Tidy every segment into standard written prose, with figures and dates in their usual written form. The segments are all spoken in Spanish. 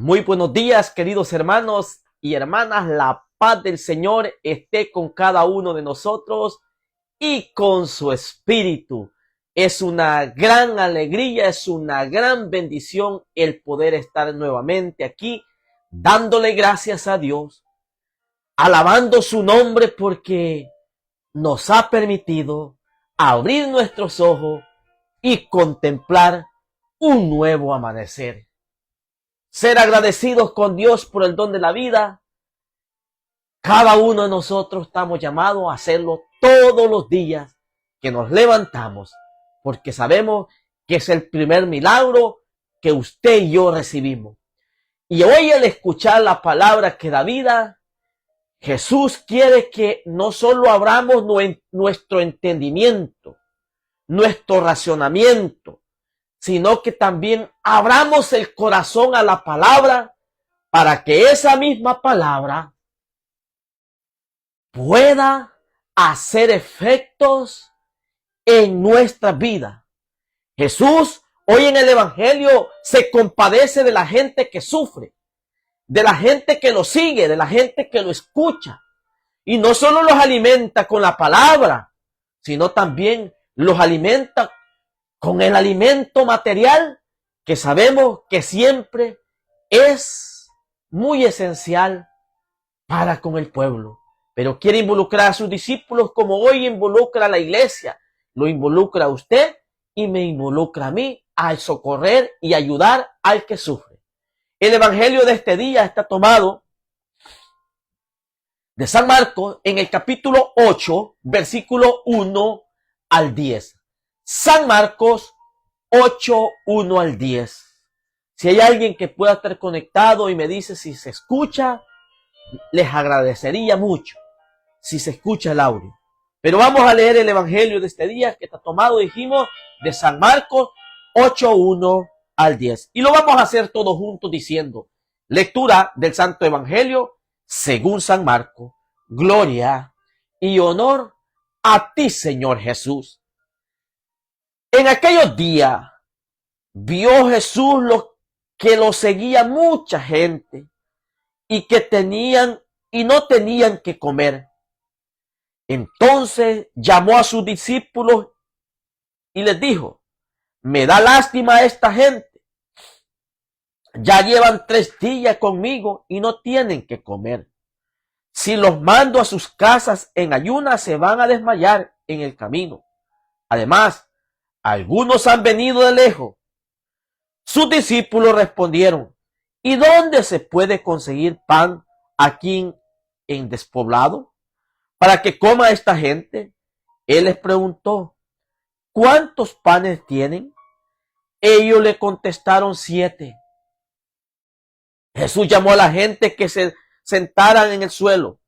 Muy buenos días, queridos hermanos y hermanas. La paz del Señor esté con cada uno de nosotros y con su espíritu. Es una gran alegría, es una gran bendición el poder estar nuevamente aquí, dándole gracias a Dios, alabando su nombre porque nos ha permitido abrir nuestros ojos y contemplar un nuevo amanecer. Ser agradecidos con Dios por el don de la vida. Cada uno de nosotros estamos llamados a hacerlo todos los días que nos levantamos, porque sabemos que es el primer milagro que usted y yo recibimos. Y hoy, al escuchar la palabra que da vida, Jesús quiere que no solo abramos nuestro entendimiento, nuestro racionamiento, sino que también abramos el corazón a la palabra para que esa misma palabra pueda hacer efectos en nuestra vida. Jesús hoy en el Evangelio se compadece de la gente que sufre, de la gente que lo sigue, de la gente que lo escucha. Y no solo los alimenta con la palabra, sino también los alimenta con el alimento material que sabemos que siempre es muy esencial para con el pueblo. Pero quiere involucrar a sus discípulos como hoy involucra a la iglesia. Lo involucra a usted y me involucra a mí a socorrer y ayudar al que sufre. El evangelio de este día está tomado de San Marcos en el capítulo 8, versículo 1 al 10. San Marcos 8, 1 al 10. Si hay alguien que pueda estar conectado y me dice si se escucha, les agradecería mucho si se escucha el audio. Pero vamos a leer el evangelio de este día que está tomado, dijimos, de San Marcos 8, 1 al 10. Y lo vamos a hacer todos juntos diciendo, lectura del Santo Evangelio según San Marcos. Gloria y honor a ti, Señor Jesús. En aquellos días vio Jesús que lo seguía mucha gente y que tenían y no tenían que comer. Entonces llamó a sus discípulos y les dijo, me da lástima a esta gente. Ya llevan 3 días conmigo y no tienen que comer. Si los mando a sus casas en ayunas, se van a desmayar en el camino. Además, algunos han venido de lejos. Sus discípulos respondieron, ¿y dónde se puede conseguir pan aquí en despoblado para que coma esta gente? Él les preguntó, ¿cuántos panes tienen? Ellos le contestaron 7. Jesús llamó a la gente que se sentaran en el suelo,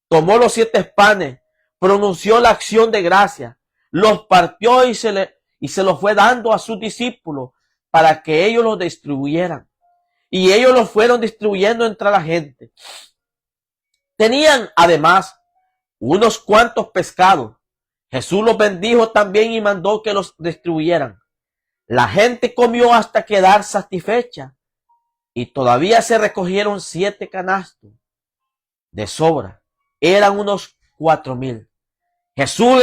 tomó los 7 panes, pronunció la acción de gracia, los partió y se los fue dando a sus discípulos para que ellos los distribuyeran. Y ellos los fueron distribuyendo entre la gente. Tenían además unos cuantos pescados. Jesús los bendijo también y mandó que los distribuyeran. La gente comió hasta quedar satisfecha y todavía se recogieron 7 canastos de sobra. Eran unos 4,000. Jesús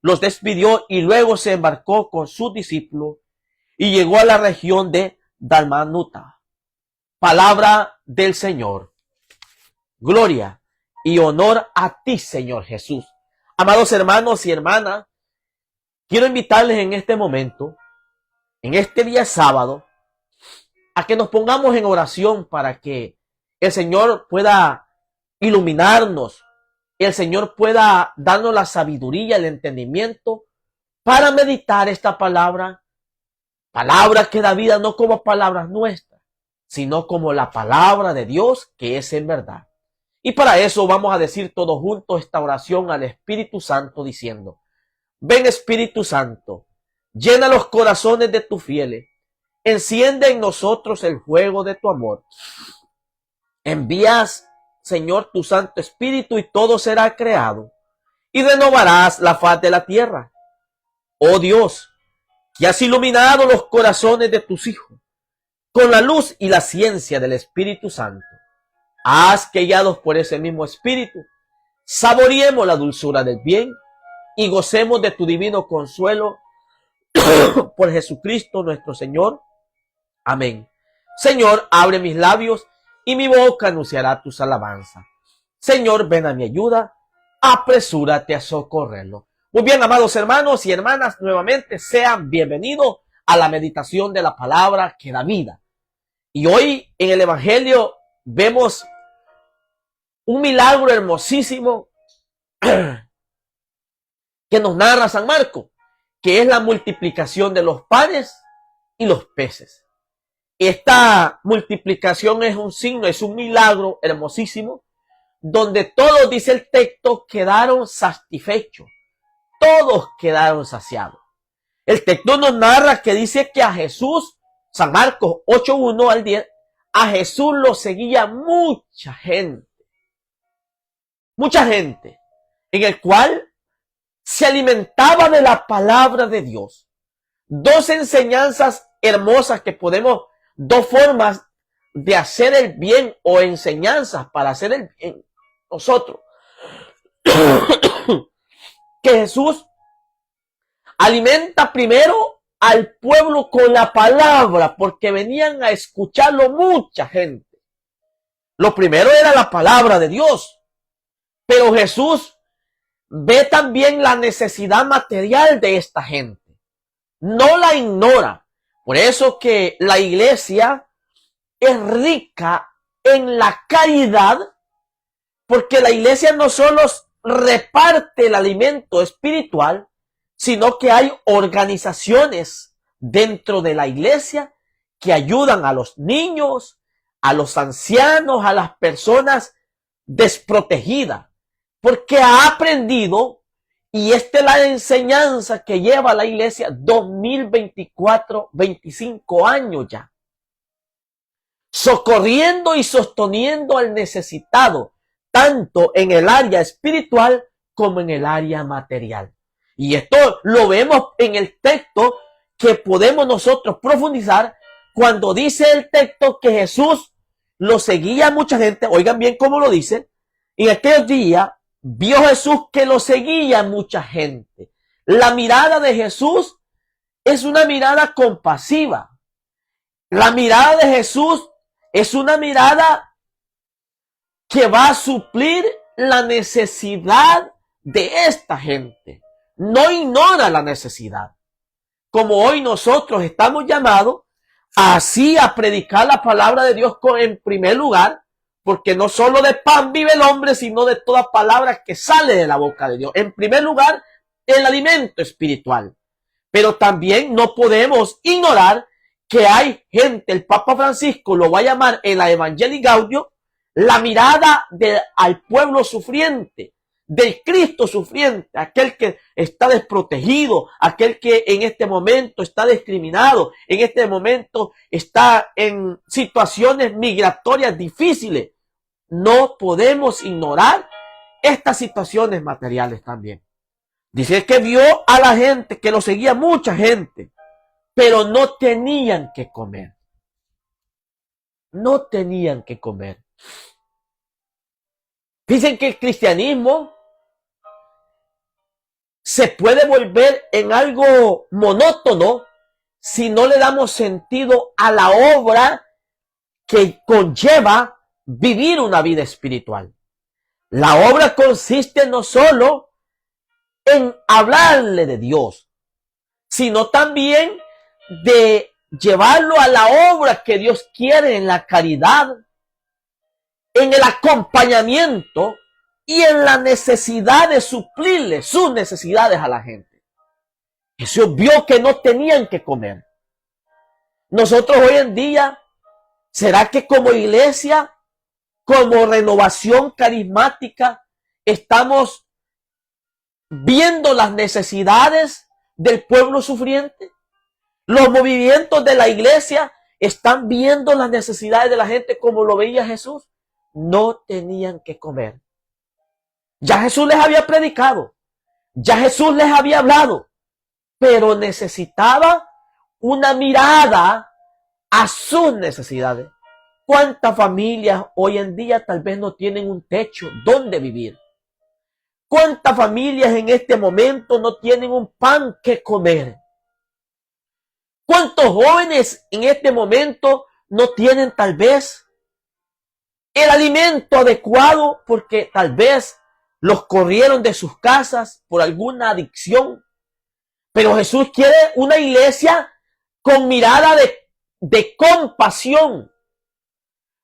los despidió y luego se embarcó con sus discípulos y llegó a la región de Dalmanuta. Palabra del Señor. Gloria y honor a ti, Señor Jesús. Amados hermanos y hermanas, quiero invitarles en este momento, en este día sábado, a que nos pongamos en oración para que el Señor pueda iluminarnos, el Señor pueda darnos la sabiduría, el entendimiento para meditar esta palabra que da vida, no como palabras nuestras, sino como la palabra de Dios que es en verdad. Y para eso vamos a decir todos juntos esta oración al Espíritu Santo diciendo, ven Espíritu Santo, llena los corazones de tus fieles, enciende en nosotros el fuego de tu amor. Envías, Señor, tu Santo Espíritu y todo será creado y renovarás la faz de la tierra. Oh Dios, que has iluminado los corazones de tus hijos, con la luz y la ciencia del Espíritu Santo. Haz que, guiados por ese mismo Espíritu, saboreemos la dulzura del bien y gocemos de tu divino consuelo por Jesucristo nuestro Señor. Amén. Señor, abre mis labios y mi boca anunciará tus alabanzas. Señor, ven a mi ayuda, apresúrate a socorrerlo. Muy bien, amados hermanos y hermanas, nuevamente sean bienvenidos a la meditación de la palabra que da vida. Y hoy en el Evangelio vemos un milagro hermosísimo que nos narra San Marcos, que es la multiplicación de los panes y los peces. Esta multiplicación es un signo, es un milagro hermosísimo, donde todos, dice el texto, quedaron satisfechos. Todos quedaron saciados. El texto nos narra que dice que a Jesús, San Marcos 8:1 al 10, a Jesús lo seguía mucha gente, en el cual se alimentaba de la palabra de Dios. Dos enseñanzas hermosas que podemos, dos formas de hacer el bien o enseñanzas para hacer el bien nosotros. Que Jesús alimenta primero al pueblo con la palabra, porque venían a escucharlo mucha gente. Lo primero era la palabra de Dios, pero Jesús ve también la necesidad material de esta gente. No la ignora. Por eso que la iglesia es rica en la caridad, porque la iglesia no solo reparte el alimento espiritual, sino que hay organizaciones dentro de la iglesia que ayudan a los niños, a los ancianos, a las personas desprotegidas, porque ha aprendido, y esta es la enseñanza que lleva la iglesia 2024, 25 años ya, socorriendo y sosteniendo al necesitado, tanto en el área espiritual como en el área material. Y esto lo vemos en el texto que podemos nosotros profundizar cuando dice el texto que Jesús lo seguía mucha gente. Oigan bien cómo lo dice. En aquel día vio Jesús que lo seguía mucha gente. La mirada de Jesús es una mirada compasiva. La mirada de Jesús es una mirada que va a suplir la necesidad de esta gente. No ignora la necesidad. Como hoy nosotros estamos llamados así a predicar la palabra de Dios en primer lugar, porque no solo de pan vive el hombre, sino de toda palabra que sale de la boca de Dios. En primer lugar, el alimento espiritual. Pero también no podemos ignorar que hay gente, el Papa Francisco lo va a llamar en la Evangelii Gaudium, la mirada al pueblo sufriente, del Cristo sufriente, aquel que está desprotegido, aquel que en este momento está discriminado, en este momento está en situaciones migratorias difíciles. No podemos ignorar estas situaciones materiales también. Dice que vio a la gente, que lo seguía mucha gente, pero no tenían que comer. No tenían que comer. Dicen que el cristianismo se puede volver en algo monótono si no le damos sentido a la obra que conlleva vivir una vida espiritual. La obra consiste no solo en hablarle de Dios, sino también de llevarlo a la obra que Dios quiere en la caridad, en el acompañamiento y en la necesidad de suplirle sus necesidades a la gente. Jesús vio que no tenían que comer. Nosotros hoy en día, ¿será que como iglesia, como renovación carismática, estamos viendo las necesidades del pueblo sufriente? Los movimientos de la iglesia están viendo las necesidades de la gente como lo veía Jesús. No tenían que comer. Ya Jesús les había predicado, ya Jesús les había hablado, pero necesitaba una mirada a sus necesidades. ¿Cuántas familias hoy en día tal vez no tienen un techo donde vivir? ¿Cuántas familias en este momento no tienen un pan que comer? ¿Cuántos jóvenes en este momento no tienen tal vez el alimento adecuado porque tal vez los corrieron de sus casas por alguna adicción? Pero Jesús quiere una iglesia con mirada de compasión.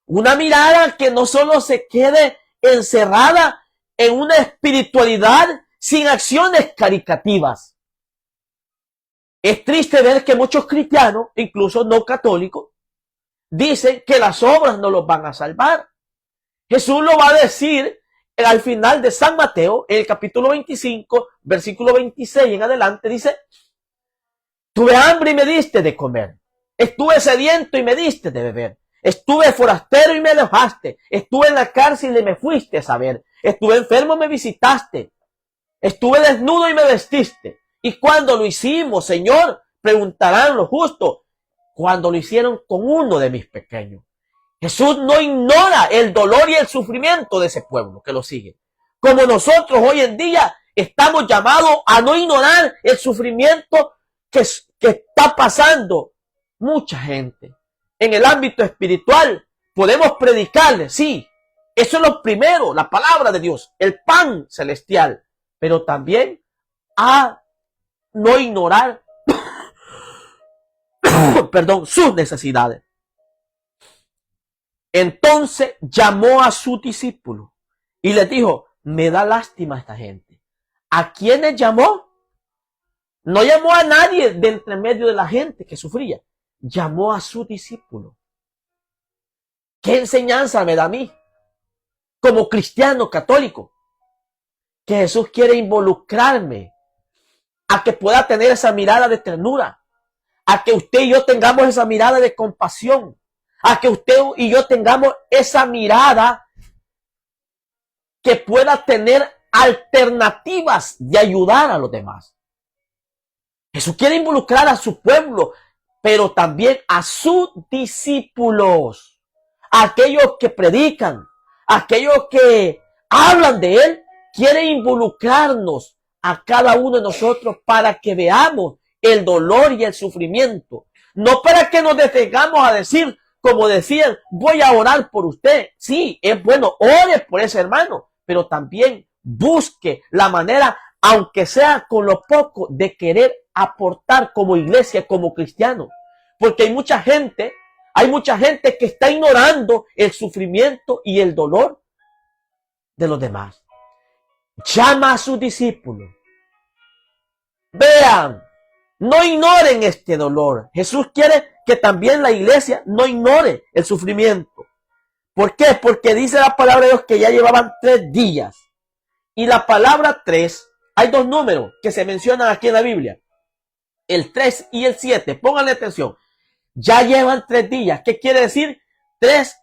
Una mirada que no solo se quede encerrada en una espiritualidad sin acciones caritativas. Es triste ver que muchos cristianos, incluso no católicos, dicen que las obras no los van a salvar. Jesús lo va a decir al final de San Mateo, en el capítulo 25, versículo 26 en adelante, dice: tuve hambre y me diste de comer. Estuve sediento y me diste de beber. Estuve forastero y me alojaste. Estuve en la cárcel y me fuiste a ver. Estuve enfermo y me visitaste. Estuve desnudo y me vestiste. ¿Y cuando lo hicimos, Señor? Preguntarán los justos. Cuando lo hicieron con uno de mis pequeños. Jesús no ignora el dolor y el sufrimiento de ese pueblo que lo sigue. Como nosotros hoy en día estamos llamados a no ignorar el sufrimiento que está pasando mucha gente. En el ámbito espiritual podemos predicarle, sí, eso es lo primero, la palabra de Dios, el pan celestial, pero también a no ignorar sus necesidades. Entonces llamó a su discípulo y les dijo: me da lástima a esta gente. ¿A quiénes llamó? No llamó a nadie de entre medio de la gente que sufría. Llamó a su discípulo. ¿Qué enseñanza me da a mí como cristiano católico? Que Jesús quiere involucrarme a que pueda tener esa mirada de ternura, a que usted y yo tengamos esa mirada de compasión, a que usted y yo tengamos esa mirada que pueda tener alternativas de ayudar a los demás. Jesús quiere involucrar a su pueblo, pero también a sus discípulos, aquellos que predican, aquellos que hablan de Él. Quiere involucrarnos a cada uno de nosotros para que veamos el dolor y el sufrimiento. No para que nos detengamos a decir, como decían, voy a orar por usted. Sí, es bueno, ore por ese hermano, pero también busque la manera, aunque sea con lo poco, de querer aportar como iglesia, como cristiano. Porque hay mucha gente que está ignorando el sufrimiento y el dolor de los demás. Llama a sus discípulos. Vean, no ignoren este dolor. Jesús quiere que también la iglesia no ignore el sufrimiento. ¿Por qué? Porque dice la palabra de Dios que ya llevaban 3 días. Y la palabra 3, hay 2 números que se mencionan aquí en la Biblia. El 3 y el 7. Pónganle atención. Ya llevan 3 días. ¿Qué quiere decir? 3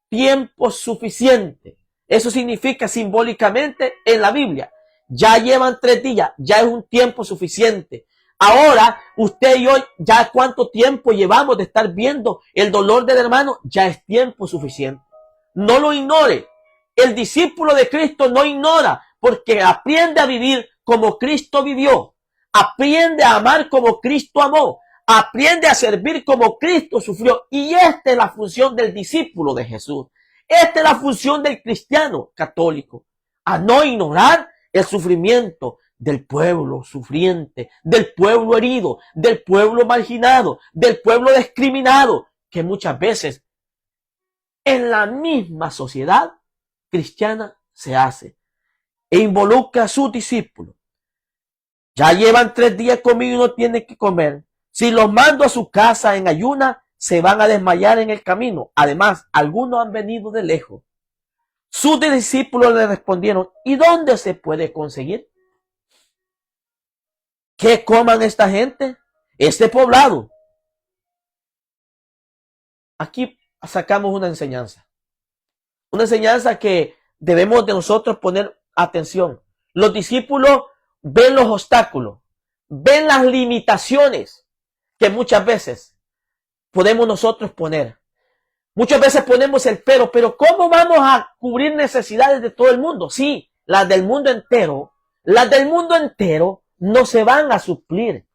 tiempos suficientes. Eso significa simbólicamente en la Biblia. Ya llevan 3 días. Ya es un tiempo suficiente. Ahora, usted y yo, ya cuánto tiempo llevamos de estar viendo el dolor del hermano, ya es tiempo suficiente. No lo ignore. El discípulo de Cristo no ignora, porque aprende a vivir como Cristo vivió. Aprende a amar como Cristo amó. Aprende a servir como Cristo sufrió. Y esta es la función del discípulo de Jesús. Esta es la función del cristiano católico. A no ignorar el sufrimiento del pueblo sufriente, del pueblo herido, del pueblo marginado, del pueblo discriminado, que muchas veces en la misma sociedad cristiana se hace. E involucra a sus discípulos. Ya llevan 3 días conmigo y no tienen que comer. Si los mando a su casa en ayuna, se van a desmayar en el camino. Además, algunos han venido de lejos. Sus discípulos le respondieron: ¿y dónde se puede conseguir que coman esta gente, este poblado? Aquí sacamos una enseñanza. Una enseñanza que debemos de nosotros poner atención. Los discípulos ven los obstáculos, ven las limitaciones que muchas veces podemos nosotros poner. Muchas veces ponemos el pero ¿cómo vamos a cubrir necesidades de todo el mundo? Sí, las del mundo entero no se van a suplir.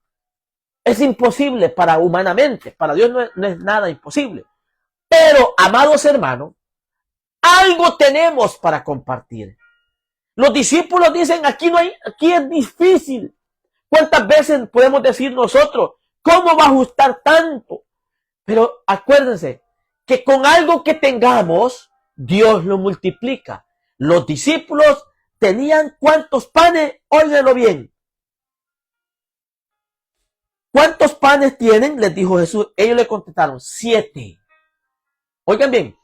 Es imposible para humanamente, para Dios no es nada imposible. Pero, amados hermanos, algo tenemos para compartir. Los discípulos dicen, aquí es difícil. ¿Cuántas veces podemos decir nosotros, cómo va a ajustar tanto? Pero acuérdense que con algo que tengamos, Dios lo multiplica. Los discípulos tenían ¿cuántos panes? Óiganlo bien. ¿Cuántos panes tienen? Les dijo Jesús. Ellos le contestaron, 7. Oigan bien,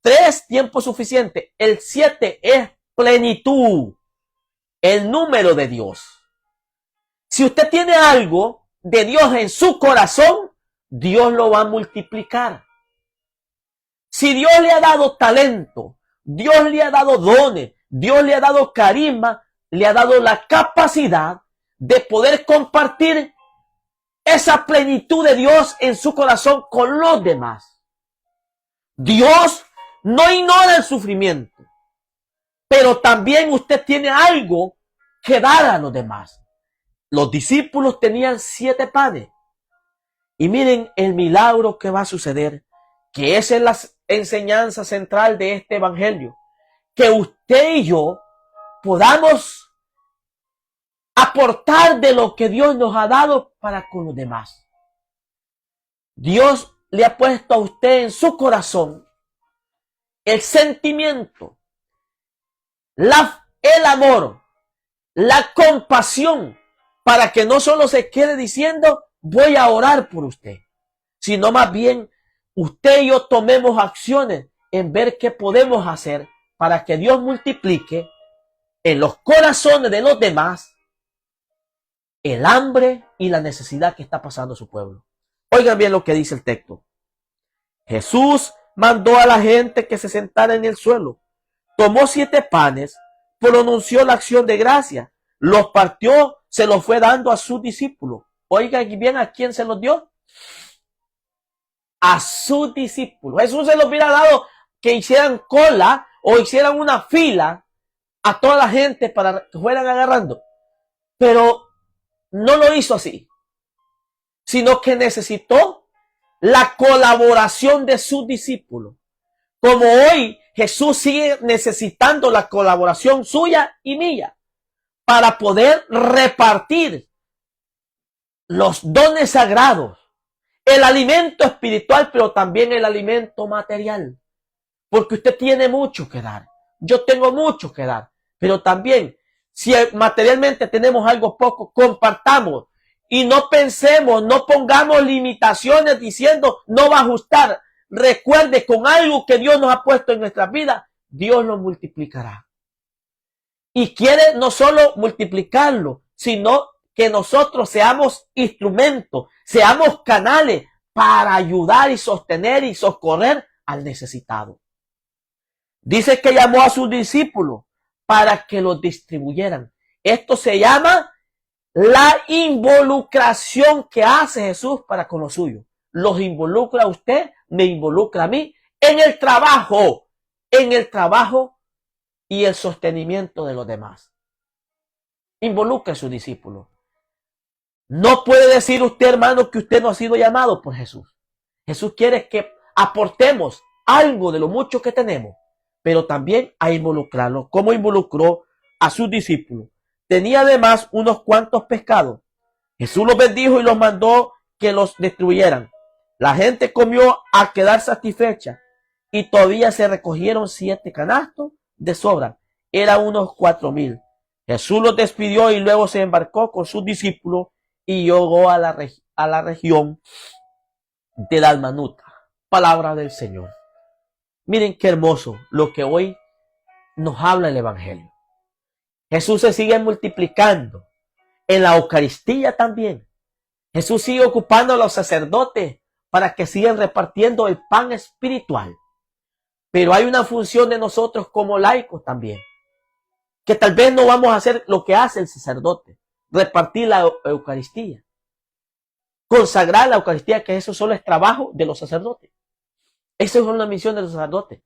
3 tiempos suficientes. El 7 es plenitud, el número de Dios. Si usted tiene algo de Dios en su corazón, Dios lo va a multiplicar. Si Dios le ha dado talento, Dios le ha dado dones, Dios le ha dado carisma, le ha dado la capacidad de poder compartir esa plenitud de Dios en su corazón con los demás. Dios no ignora el sufrimiento, pero también usted tiene algo que dar a los demás. Los discípulos tenían 7 panes. Y miren el milagro que va a suceder, que esa es la enseñanza central de este evangelio. Que usted y yo podamos aportar de lo que Dios nos ha dado para con los demás. Dios le ha puesto a usted en su corazón el sentimiento, el amor, la compasión, para que no solo se quede diciendo, voy a orar por usted, sino más bien usted y yo tomemos acciones en ver qué podemos hacer para que Dios multiplique en los corazones de los demás el hambre y la necesidad que está pasando su pueblo. Oigan bien lo que dice el texto. Jesús mandó a la gente que se sentara en el suelo, tomó 7 panes, pronunció la acción de gracia, los partió, se los fue dando a sus discípulos. Oigan bien, ¿a quién se los dio? A sus discípulos. Jesús se los hubiera dado que hicieran cola o hicieran una fila a toda la gente para que fueran agarrando. Pero no lo hizo así, sino que necesitó la colaboración de sus discípulos. Como hoy Jesús sigue necesitando la colaboración suya y mía para poder repartir los dones sagrados, el alimento espiritual, pero también el alimento material. Porque usted tiene mucho que dar. Yo tengo mucho que dar. Pero también, si materialmente tenemos algo poco, compartamos. Y no pensemos, no pongamos limitaciones diciendo no va a ajustar. Recuerde, con algo que Dios nos ha puesto en nuestras vidas, Dios lo multiplicará. Y quiere no solo multiplicarlo, sino que nosotros seamos instrumentos, seamos canales para ayudar y sostener y socorrer al necesitado. Dice que llamó a sus discípulos para que los distribuyeran. Esto se llama la involucración que hace Jesús para con los suyos. Los involucra a usted, me involucra a mí en el trabajo y el sostenimiento de los demás. Involucra a sus discípulos. No puede decir usted, hermano, que usted no ha sido llamado por Jesús. Jesús quiere que aportemos algo de lo mucho que tenemos, pero también a involucrarlo, como involucró a sus discípulos. Tenía además unos cuantos pescados. Jesús los bendijo y los mandó que los distribuyeran. La gente comió a quedar satisfecha y todavía se recogieron 7 canastos de sobra. Eran unos 4,000. Jesús los despidió y luego se embarcó con sus discípulos y llegó a la región de Dalmanuta. Palabra del Señor. Miren qué hermoso lo que hoy nos habla el Evangelio. Jesús se sigue multiplicando. En la Eucaristía también. Jesús sigue ocupando a los sacerdotes para que sigan repartiendo el pan espiritual. Pero hay una función de nosotros como laicos también. Que tal vez no vamos a hacer lo que hace el sacerdote. Repartir la Eucaristía. consagrar la Eucaristía, que eso solo es trabajo de los sacerdotes. Esa es una misión de los sacerdotes.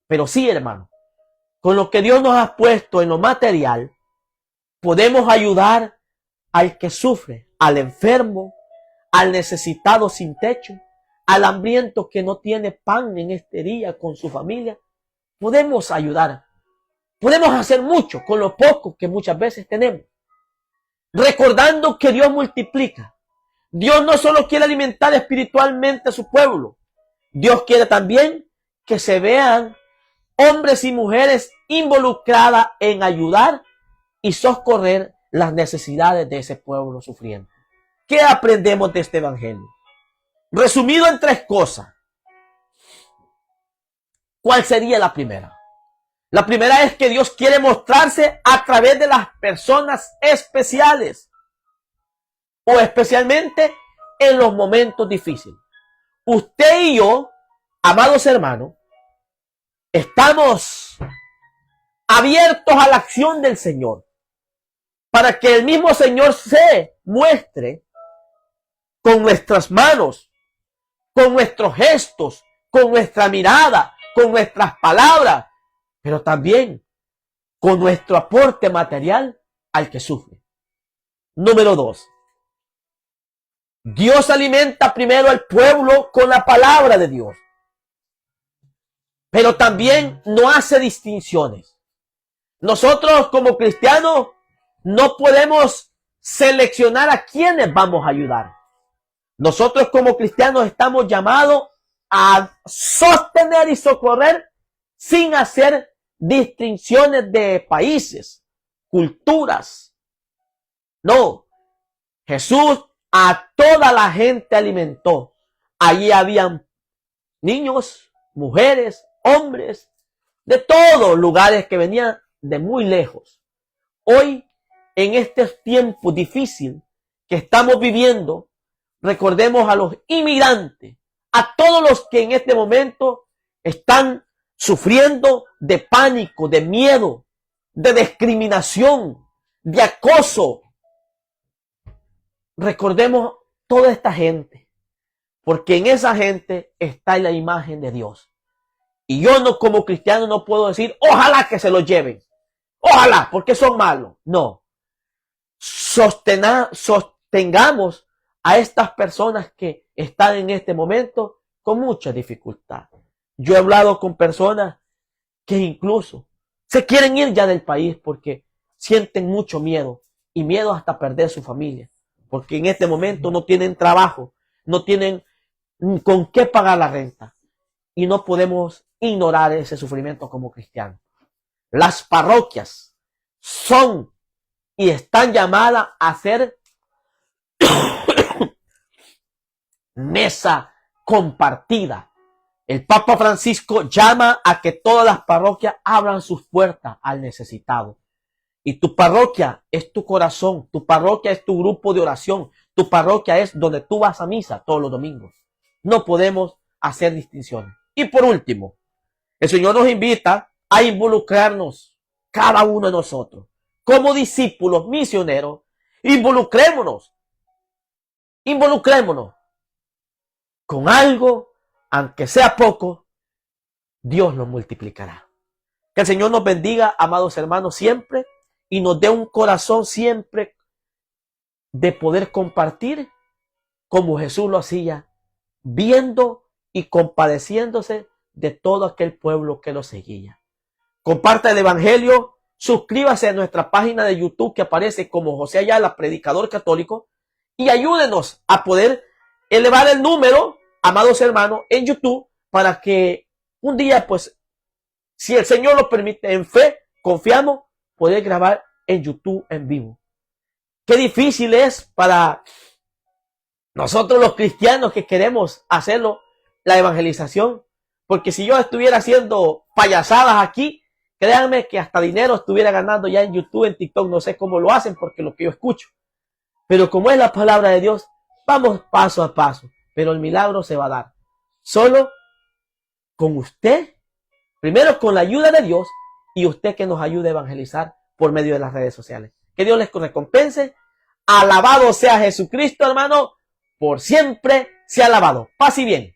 Pero sí, hermano, con lo que Dios nos ha puesto en lo material, podemos ayudar al que sufre, al enfermo, al necesitado sin techo, al hambriento que no tiene pan en este día con su familia. Podemos ayudar. Podemos hacer mucho con lo poco que muchas veces tenemos. Recordando que Dios multiplica. Dios no solo quiere alimentar espiritualmente a su pueblo. Dios quiere también que se vean hombres y mujeres involucradas en ayudar y socorrer las necesidades de ese pueblo sufriente. ¿Qué aprendemos de este evangelio? Resumido en 3 cosas. ¿Cuál sería la primera? La primera es que Dios quiere mostrarse a través de las personas especiales, o especialmente en los momentos difíciles. Usted y yo, amados hermanos, estamos abiertos a la acción del Señor, para que el mismo Señor se muestre con nuestras manos, con nuestros gestos, con nuestra mirada, con nuestras palabras, pero también con nuestro aporte material al que sufre. Número 2. Dios alimenta primero al pueblo con la palabra de Dios, pero también no hace distinciones. Nosotros como cristianos no podemos seleccionar a quienes vamos a ayudar. Nosotros como cristianos estamos llamados a sostener y socorrer sin hacer distinciones de países, culturas. No, Jesús a toda la gente alimentó. Allí habían niños, mujeres, hombres, de todos lugares que venían de muy lejos. Hoy, en este tiempo difícil que estamos viviendo, recordemos a los inmigrantes, a todos los que en este momento están sufriendo de pánico, de miedo, de discriminación, de acoso. Recordemos toda esta gente, porque en esa gente está la imagen de Dios. Y yo no, como cristiano, no puedo decir, ojalá que se lo lleven. Ojalá, porque son malos. No. Sostengamos a estas personas que están en este momento con mucha dificultad. Yo he hablado con personas que incluso se quieren ir ya del país porque sienten mucho miedo y miedo hasta perder su familia, porque en este momento no tienen trabajo, no tienen con qué pagar la renta y no podemos ignorar ese sufrimiento como cristianos. Las parroquias son y están llamadas a ser mesa compartida. El Papa Francisco llama a que todas las parroquias abran sus puertas al necesitado. Y tu parroquia es tu corazón, tu parroquia es tu grupo de oración, tu parroquia es donde tú vas a misa todos los domingos. No podemos hacer distinciones. Y por último, el Señor nos invita a involucrarnos, cada uno de nosotros, como discípulos misioneros. Involucrémonos con algo, aunque sea poco, Dios lo multiplicará. Que el Señor nos bendiga, amados hermanos, siempre, y nos dé un corazón siempre de poder compartir como Jesús lo hacía, viendo y compadeciéndose de todo aquel pueblo que lo seguía. Comparta el evangelio, suscríbase a nuestra página de YouTube que aparece como José Ayala, predicador católico, y ayúdenos a poder elevar el número, amados hermanos, en YouTube, para que un día, pues, si el Señor lo permite, en fe, confiamos, poder grabar en YouTube en vivo. Qué difícil es para nosotros los cristianos que queremos hacerlo, la evangelización, porque si yo estuviera haciendo payasadas aquí, créanme que hasta dinero estuviera ganando ya en YouTube, en TikTok, no sé cómo lo hacen porque lo que yo escucho. Pero como es la palabra de Dios, vamos paso a paso, pero el milagro se va a dar. Solo con usted, primero con la ayuda de Dios y usted que nos ayude a evangelizar por medio de las redes sociales. Que Dios les recompense. Alabado sea Jesucristo, hermano. por siempre sea alabado. Paz y bien.